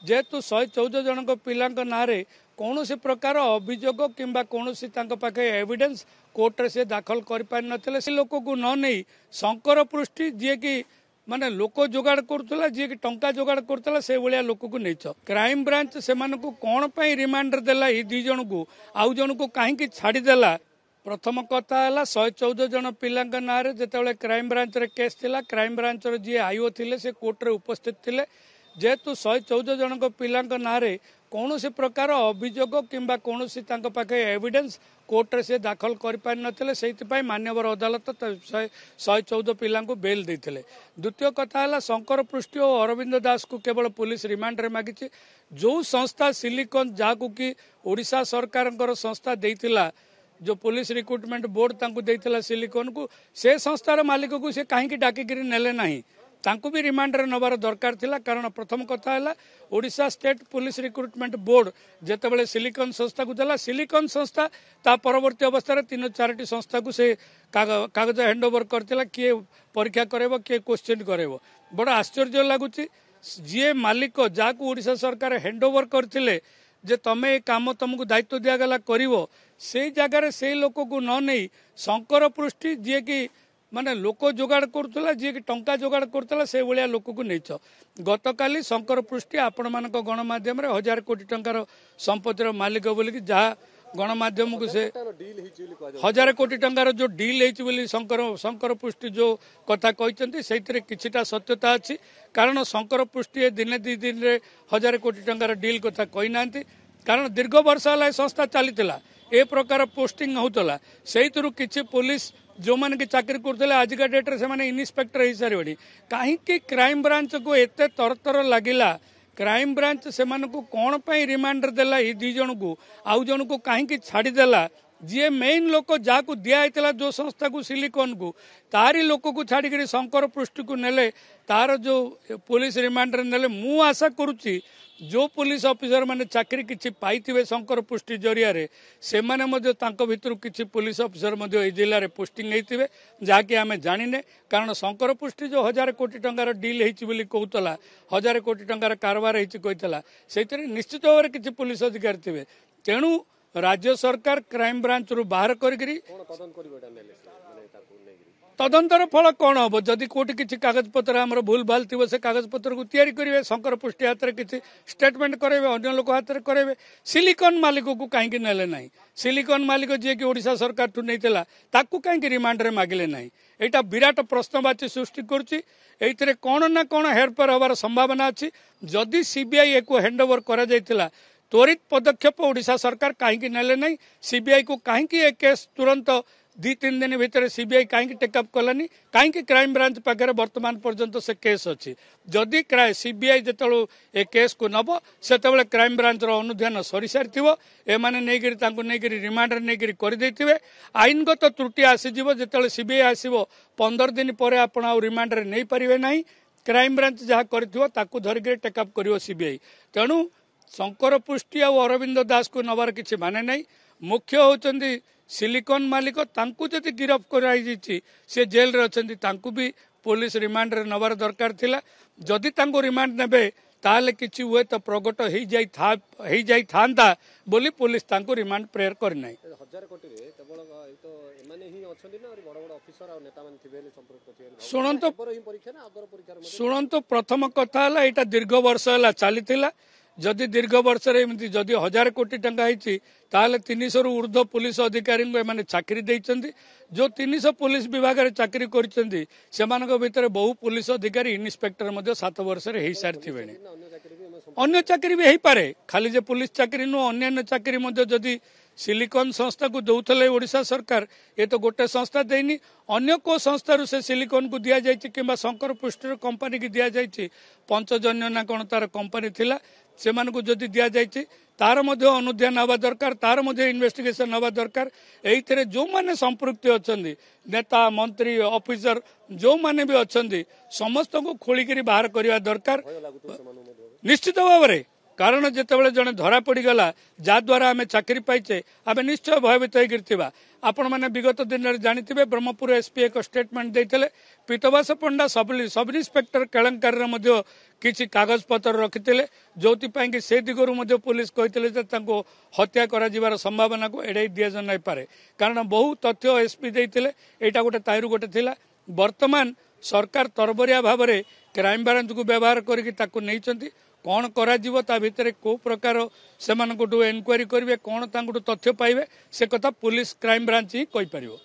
जेहेतु 114 जनक पिला ना कौन प्रकार अभियोग किंबा कौन पाखे एविडेंस कोर्ट रे से दाखल कर पारि नथिले से लोक को न नहीं शंकर पृष्टि जी की माने लोक जोगाड़ करुला जी की टंका जोगाड़ करुला से भाया लोक को नहीं क्राइम ब्रांच से कौन रिमांड देला ये दी जन को आउ जन को कहीं छाड़देला। प्रथम कथा है 114 जन पिला ना जिते क्राइम ब्रांच रे केस थिला क्राइम ब्रांच जी आईओ थिले से कोर्ट रे उपस्थित थिले जेहेतु 114 जनक पिला ना कौन प्रकार अभियोग किंबा कौन पाखे एविडेंस कोर्ट रे से दाखल कर पारि नथिले से मान्यवर अदालत 114 पिला बेल देते। द्वितीय कथा है शंकर पृष्टि और अरविंद दास को केवल पुलिस रिमांड रे मागिछि जो संस्था सिलिकॉन जहां की ओडिशा सरकार संस्था देइतिला जो पुलिस रिक्रुटमेंट बोर्ड तांको देइतिला सिलिकॉन को से संस्थार मालिक को से कहीं डाकिकी नेले नहीं तांको भी रिमांड रे नबार दरकार थिला। कारण प्रथम कथा है Odisha state police recruitment board जेतेबेले सिलिकॉन संस्था को देला सिलिकॉन संस्था ता परवर्ती अवस्था 3-4टी संस्था को से कागज हैंडओवर करथिला किए परीक्षा करेबो किए क्वेश्चन करेबो। बड़ा आश्चर्य लगुच जी मालिक जाको ओडिशा सरकार हैंडओवर करथिले जे तमे ए काम तुमको दायित्व दिगला कर से जगार से लोक को न नहीं शंकर पृष्टि जी की माने लोक जोगाड़ करुला जी की टंका जोगाड़ करुला से भाया लोक को नहीं गतकाली शंकर पृष्टि आपण मान गणमाध्यम 1000 कोटी टंकार संपत्तिर मालिक बोलिकी जहाँ गणमाध्यम को से 1000 कोटी टंकार जो डील है शंकर पृष्टि जो कथा कहते से किछिटा सत्यता अच्छी कारण शंकर पृष्टि दिने 2 दिन रे 1000 कोटी टंकार डील कथा कही ना कारण दीर्घ वर्ष है संस्था चली ए प्रकार पोस्टिंग होता से किसी पुलिस जो मैंने की चाकरी करते आजिका डेट्रे से इन्स्पेक्टर हो सारे कहीं क्राइम ब्रांच को एत तरतर लगिला क्राइम ब्रांच से कौन रिमांड देला ये दी जन को आउ जन को कहीं छाड़देला जी मेन लोक जहाँ को दिखाई जो संस्था को सिलिकॉन को तारी लोक को छाड़ी शंकर पृष्टि को नेले तार जो पुलिस रिमांड नेले मु आशा करुच्ची जो पुलिस ऑफिसर माने चाकरी किछि पाइथिबे शंकर पृष्टि जरिया रे से माने मध्य तांको भितरु किछि पुलिस ऑफिसर मध्य ए जिल्ला रे पोस्टिंग हेतिबे जाके आमे जानिने कारण शंकर पृष्टि जो 1000 कोटी टंकार डील हेछि बोली कहतला 1000 कोटी टंकार कारबार हेछि कहतला सेतरे निश्चित भाव किछि पुलिस अधिकारी थिबे तेणु राज्य सरकार क्राइम ब्रांच रु बाहर करिकरी तदंतर फल कौन हम जदि कोटि किसी कागज पत्र आम भूल भाल थी से कागज पत्र को तैयारी करेंगे शंकर पृष्टि हाथ में किसी स्टेटमेंट करेंगे अन्य लोक हाथ में करेंगे सिलिकॉन मालिक को कहीं नेले ना सिलिकॉन मालिक जी की ओडिशा सरकार ठू नहीं कहीं रिमांड रे मागिले ना यहाँ विराट प्रश्नवाची सृष्टि कर कौन ना कौन हेरफेर हबार संभावना अच्छी जदि सीबीआई एक हैंडओवर करा त्वरित पदक्षेप ओडिशा सरकार कहीं नेले ना सीबीआई को कहीं केस तुरंत 2-3 दिन भितर सीबीआई कहीं टेकअप कलानी कहीं क्राइम ब्रांच पाखे वर्तमान पर्यंत से केस अच्छी जदि सीबीआई जो ए केस को नब से क्राइम ब्रांच अनुधान सरी सारी एमाने नहीं रिमांड नहीं कर आईनगत त्रुटि आसीज जो सीबीआई आसो 15 दिन पर आप रिमांड नहीं पारे ना क्राइम ब्रांच जहाँ कर धरिक टेकअप कर सीबीआई तेणु शंकर पृष्टि और अरविंद दास को नबार किसी माने नहीं मुख्य होती सिलिकॉन मालिक तांकु जदि गिरफ कराई से जेल रे अछंती तांकु भी पुलिस रिमांड रे नबार दरकार थिला जदि तांको रिमांड नेबे ताले किछि हुए तो प्रगट हो जाई थांता बोली पुलिस तांको रिमांड प्रेयर कर नाही 1000 कोटी रे केवल तो एमाने ही अछंती ना बड़ बड़ ऑफिसर और नेता मान थिबे संपर्क थिबे सुनंतो प्रथम कथा हला एटा दीर्घ वर्ष हला चलीथिला जदि दीर्घ वर्ष जदि 1000 कोटी टंका होती 300 रु ऊर्ध्व पुलिस अधिकारी एमाने चाकरी देइचंदी जो 300 पुलिस विभाग रे चाकरी करचंदी सेमानक भितर बहु पुलिस अधिकारी इन्स्पेक्टर मध्य 7 वर्ष रे हेई सारथिबेनी अन्य चाकरी भी हेई पारे खाली जे पुलिस चाकरी नु अन्य चाकरी मध्य जदि सिलिकॉन संस्था को दौले ओडिशा सरकार ये तो गोटे संस्था देनी अन्य को संस्था से सिलिकॉन को दिया जायछि किंबा शंकर पृष्टि कंपनी की दिया जायछि पंचजन्य ना कौन तार कंपनी थिला से मानकु जदि दिया जायछि तार मध्य अनुध्यान हवा दरकार तार मध्य इन्वेस्टिगेशन हवा दरकार एइथरे जो माने संपृक्त अछंदी नेता मंत्री ऑफिसर जो माने भी अछंदी समस्त को खोलिकरी बाहर करवा दरकार निश्चित भाव में कारण जितेबाला जड़े धरा पड़गला जहाद्वारा आम चाकरी पाइचे आम निश्चय भयभीत होता आपण मैंने विगत दिन में जानी ब्रह्मपुर एसपी एक स्टेटमेंट देते पीतवास पंडा सब इन्स्पेक्टर केलेंकारी किसी कागज पत्र रखिते जो कि से दिगरू पुलिस कहते हत्या कर संभावना को एड़ाई दि जाई पारे कारण बहु तथ्य एसपी देते यहाँ गोटे ताइरु गोटे थिला वर्तमान सरकार तरबरिया भाव में क्राइम ब्रांच को व्यवहार करके कौन करा ता भितर को प्रकार से एनक्वारी करेंगे कौन तथ्य पाइबे से कथा पुलिस क्राइम ब्रांच ही कही पारिबो।